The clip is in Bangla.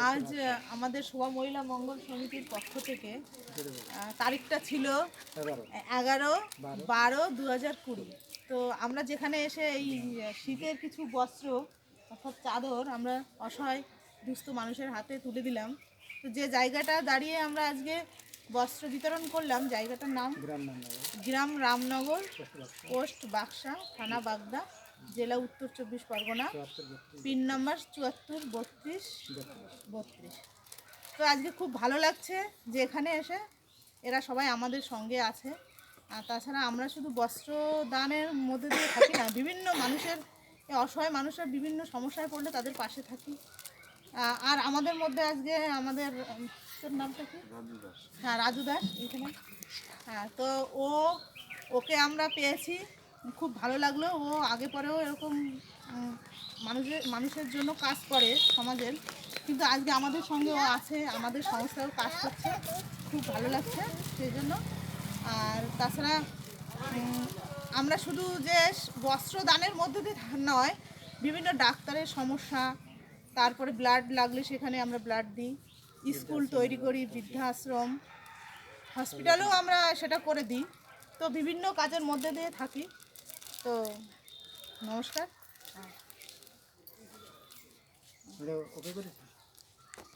আজ আমাদের শোভা মহিলা মঙ্গল সমিতির পক্ষ থেকে তারিখটা ছিল 11/12/2020। তো আমরা যেখানে এসে এই শীতের কিছু বস্ত্র অর্থাৎ চাদর আমরা অসহায় দুস্থ মানুষের হাতে তুলে দিলাম। তো যে জায়গাটা দাঁড়িয়ে আমরা আজকে বস্ত্র বিতরণ করলাম, জায়গাটার নাম গ্রাম রামনগর, পোস্ট বাক্সা, থানা বাগদা, জেলা উত্তর 24 পরগনা, পিন নাম্বার 743232। তো আজকে খুব ভালো লাগছে যে এখানে এসে এরা সবাই আমাদের সঙ্গে আছে। আর তাছাড়া আমরা শুধু বস্ত্র দানের মধ্যে দিয়ে থাকি না, বিভিন্ন মানুষের অসহায় মানুষের বিভিন্ন সমস্যায় পড়লে তাদের পাশে থাকি। আর আমাদের মধ্যে আজকে আমাদের তোর নামটা কি? হ্যাঁ, রাজু দাস এখানে। হ্যাঁ, তো ওকে আমরা পেয়েছি, খুব ভালো লাগলো। ও আগে পরেও এরকম মানুষের জন্য কাজ করে সমাজের, কিন্তু আজকে আমাদের সঙ্গে ও আছে, আমাদের সংস্থাও কাজ করছে, খুব ভালো লাগছে সেই জন্য। আর তাছাড়া আমরা শুধু যে বস্ত্র দানের মধ্যে দিয়ে নয়, বিভিন্ন ডাক্তারের সমস্যা, তারপরে ব্লাড লাগলে সেখানে আমরা ব্লাড দিই, স্কুল তৈরি করি, বৃদ্ধাশ্রম, হসপিটালেও আমরা সেটা করে দিই। তো বিভিন্ন কাজের মধ্যে দিয়ে থাকি। তো নমস্কার।